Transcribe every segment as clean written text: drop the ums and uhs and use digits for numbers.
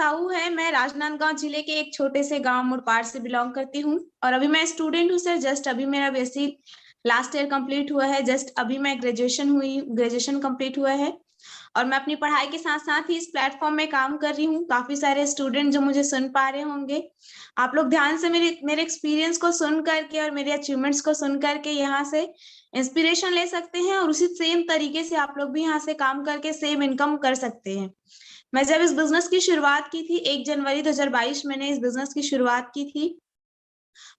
साहू है। मैं राजनांदगांव जिले के एक छोटे से गांव मुड़पाड़ से बिलोंग करती हूँ और अभी मैं स्टूडेंट हूँ सर। जस्ट अभी मेरा बीएससी लास्ट ईयर कंप्लीट हुआ है। जस्ट अभी मैं ग्रेजुएशन कंप्लीट हुआ है और मैं अपनी पढ़ाई के साथ साथ ही इस प्लेटफॉर्म में काम कर रही हूँ। काफी सारे स्टूडेंट जो मुझे सुन पा रहे होंगे, आप लोग ध्यान से मेरे एक्सपीरियंस को सुन करके और मेरे अचीवमेंट्स को सुन करके यहाँ से इंस्पिरेशन ले सकते हैं और उसी सेम तरीके से आप लोग भी यहाँ से काम करके सेम इनकम कर सकते हैं। मैं जब इस बिजनेस की शुरुआत की थी 1 जनवरी 2022 मैंने इस बिजनेस की शुरुआत की थी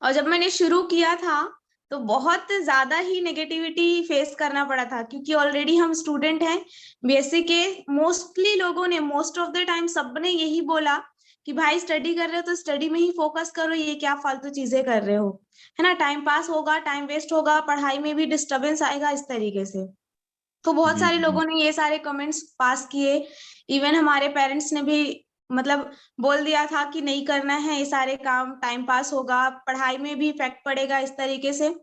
और जब मैंने शुरू किया था तो बहुत ज्यादा ही नेगेटिविटी फेस करना पड़ा था, क्योंकि ऑलरेडी हम स्टूडेंट हैं बीएससी के। मोस्टली लोगों ने मोस्ट ऑफ द टाइम सबने यही बोला कि भाई स्टडी कर रहे हो तो स्टडी में ही फोकस करो, ये क्या फालतू चीजें कर रहे हो, है ना, टाइम पास होगा, टाइम वेस्ट होगा, पढ़ाई में भी डिस्टर्बेंस आएगा, इस तरीके से। तो बहुत जी सारे जी। लोगों ने ये सारे कमेंट्स पास किए। इवन हमारे पेरेंट्स ने भी मतलब बोल दिया था कि नहीं करना है ये सारे काम, टाइम पास होगा, पढ़ाई में भी इफेक्ट पड़ेगा, इस तरीके से।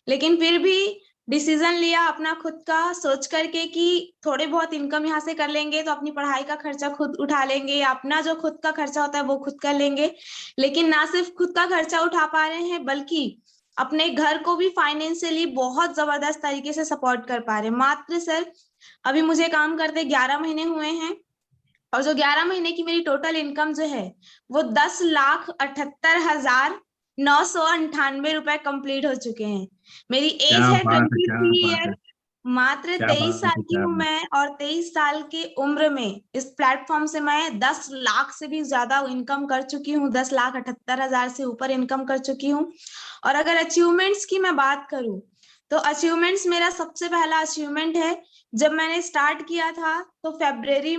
लेकिन फिर भी डिसीजन लिया अपना खुद का, सोच करके कि थोड़े बहुत इनकम यहाँ से कर लेंगे तो अपनी पढ़ाई का खर्चा खुद उठा लेंगे, अपना जो खुद का खर्चा होता है वो खुद कर लेंगे। लेकिन ना सिर्फ खुद का खर्चा उठा पा रहे हैं बल्कि अपने घर को भी फाइनेंशियली बहुत जबरदस्त तरीके से सपोर्ट कर पा रहे हैं। मात्र सर अभी मुझे काम करते 11 महीने हुए हैं और जो 11 महीने की मेरी टोटल इनकम जो है वो 10,78,998 रुपए कंप्लीट हो चुके हैं। मेरी एज क्या है बात है, क्या 23 बात है, ईयर। मात्र क्या 23 बात साल है, की क्या हूं बात। मैं और 23 साल की उम्र में इस प्लेटफॉर्म से मैं 10 लाख से भी ज्यादा इनकम कर चुकी हूँ, 10,78,000 से ऊपर इनकम कर चुकी हूँ। और अगर अचीवमेंट्स की मैं बात करूं तो अचीवमेंट्स, मेरा सबसे पहला अचीवमेंट है जब मैंने स्टार्ट किया था तो फरवरी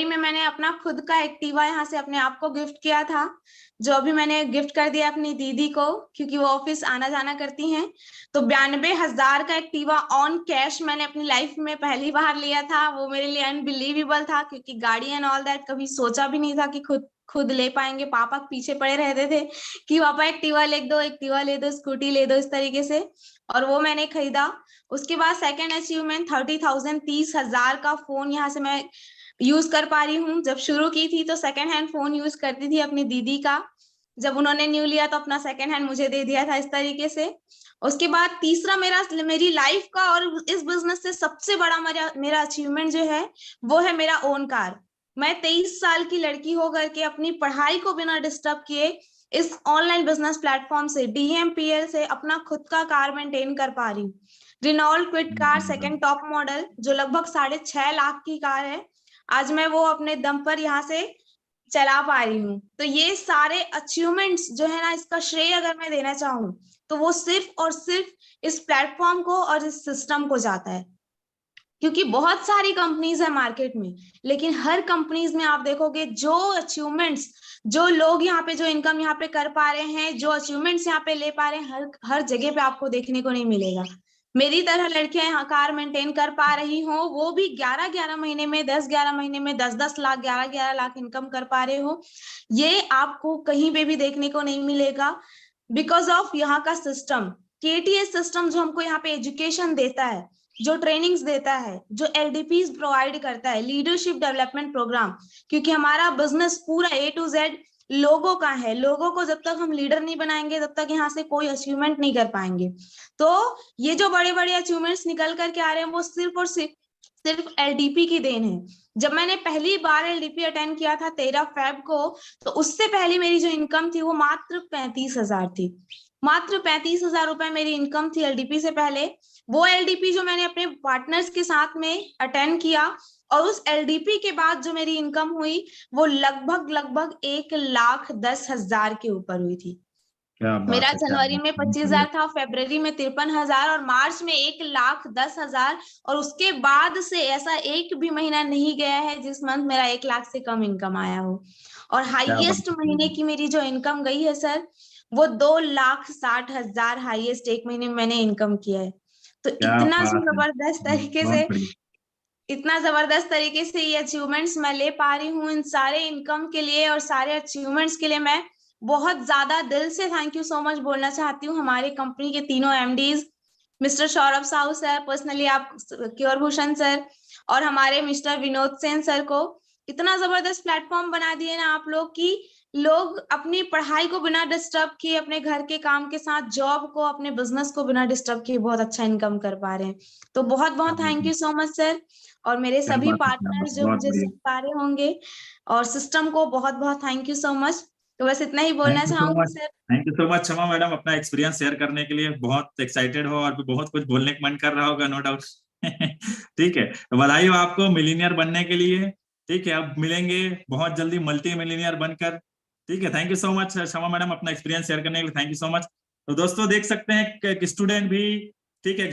में मैंने अपना खुद का एक्टिवा यहाँ से अपने आप को गिफ्ट किया था, जो अभी मैंने गिफ्ट कर दिया अपनी दीदी को, क्योंकि वो ऑफिस आना जाना करती हैं। तो 92,000 का एक्टिवा ऑन कैश मैंने अपनी लाइफ में पहली बार लिया था। वो मेरे लिए अनबिलीवेबल था, क्योंकि गाड़ी एंड ऑल दैट कभी सोचा भी नहीं था कि खुद खुद ले पाएंगे। पापा पीछे पड़े रहते थे कि पापा एक्टिवा ले दो, एक्टिवा ले दो, स्कूटी ले दो, इस तरीके से। और वो मैंने खरीदा। उसके बाद सेकेंड अचीवमेंट 30,000 30,000 का फोन यहाँ से मैं यूज कर पा रही हूँ। जब शुरू की थी तो सेकेंड हैंड फोन यूज करती थी अपनी दीदी का, जब उन्होंने न्यू लिया तो अपना सेकेंड हैंड मुझे दे दिया था, इस तरीके से। उसके बाद तीसरा मेरी लाइफ का और इस बिजनेस से सबसे बड़ा मेरा अचीवमेंट जो है वो है मेरा ओन कार। मैं 23 साल की लड़की होकर के अपनी पढ़ाई को बिना डिस्टर्ब किए इस ऑनलाइन बिजनेस प्लेटफॉर्म से डीएमपीएल से अपना खुद का कार मेंटेन कर पा रही हूँ। Renault Kwid car second top model, जो लगभग 6.5 लाख की कार है, आज मैं वो अपने दम पर यहाँ से चला पा रही हूँ। तो ये सारे अचीवमेंट्स जो है ना, इसका श्रेय अगर मैं देना चाहूँ तो वो सिर्फ और सिर्फ इस प्लेटफॉर्म को और इस सिस्टम को जाता है। क्योंकि बहुत सारी कंपनीज है मार्केट में, लेकिन हर कंपनीज में आप देखोगे जो अचीवमेंट्स, जो लोग यहाँ पे जो इनकम यहाँ पे कर पा रहे हैं, जो अचीवमेंट्स यहाँ पे ले पा रहे हैं, हर हर जगह पे आपको देखने को नहीं मिलेगा। मेरी तरह लड़कियां यहाँ कार मेंटेन कर पा रही हो, वो भी 11-11 महीने में, 10-11 महीने में 10-10 लाख, 11-11 लाख इनकम कर पा रहे हो, ये आपको कहीं पे भी देखने को नहीं मिलेगा। बिकॉज ऑफ यहाँ का सिस्टम, केटीएस सिस्टम, जो हमको यहाँ पे एजुकेशन देता है, जो ट्रेनिंग्स देता है, जो एलडीपी प्रोवाइड करता है, लीडरशिप डेवलपमेंट प्रोग्राम। क्योंकि हमारा बिजनेस पूरा A to Z लोगों का है। लोगों को जब तक हम लीडर नहीं बनाएंगे तब तक यहाँ से कोई अचीवमेंट नहीं कर पाएंगे। तो ये जो बड़े बड़े अचीवमेंट्स निकल करके आ रहे हैं वो सिर्फ और सिर्फ एलडीपी की देन है। जब मैंने पहली बार एलडीपी अटेंड किया था 13 फेब को, तो उससे पहले मेरी जो इनकम थी वो मात्र 35,000 थी। मात्र 35,000 रुपए मेरी इनकम थी एलडीपी से पहले। वो एलडीपी जो मैंने अपने पार्टनर्स के साथ में अटेंड किया, और उस एलडीपी के बाद जो मेरी इनकम हुई वो लगभग 1,10,000 के ऊपर हुई थी। क्या बात मेरा है, क्या जनवरी बात में है, बहुत 25,000 बढ़िया। था, फरवरी में 53,000 और मार्च में 1,10,000। और उसके बाद से ऐसा एक भी महीना नहीं गया है जिस मंथ मेरा 1 लाख से कम इनकम आया हो। और क्या बात हाईएस्ट है, क्या महीने बात की मेरी जो इनकम गई है सर, वो 2,60,000 हाईएस्ट एक महीने में मैंने इनकम किया है। तो क्या बात है, बहुत बढ़िया। इतना जबरदस्त तरीके से ये अचीवमेंट्स मैं ले पा रही हूँ। इन सारे इनकम के लिए और सारे अचीवमेंट्स के लिए मैं बहुत ज्यादा दिल से थैंक यू सो मच बोलना चाहती हूँ हमारे कंपनी के तीनों MDs, mister Saurabh Sahu sir, personally आप, केवल भूषण सर, और हमारे मिस्टर विनोद सेन सर को, इतना जबरदस्त प्लेटफॉर्म बना दिए ना आप लोग कि लोग अपनी पढ़ाई को बिना डिस्टर्ब किए, अपने घर के काम के साथ जॉब को, अपने बिजनेस को बिना डिस्टर्ब किए बहुत अच्छा इनकम कर पा रहे हैं। तो बहुत बहुत thank you so much sir. और मेरे क्या सभी बात है, क्या बात पार्टनर्स है, जो बहुत मुझे बढ़िया। सिखा रहे होंगे, और सिस्टम को बहुत बहुत थैंक यू सो मच। तो बस इतना ही थैंक बोलना यू सो चाहूंगी much. Sir. Thank you so much Shama madam, अपना एक्सपीरियंस शेयर करने के लिए। बहुत एक्साइटेड हो और भी बहुत कुछ बोलने का मन कर रहा होगा, नो डाउट। ठीक है, तो बधाई हो आपको मिलीनियर बनने के लिए। ठीक है, अब मिलेंगे बहुत जल्दी मल्टी मिलीनियर बनकर। ठीक है, thank you so much Shama madam, अपना एक्सपीरियंस शेयर करने के लिए थैंक यू सो मच। तो दोस्तों देख सकते हैं कि स्टूडेंट भी, ठीक है,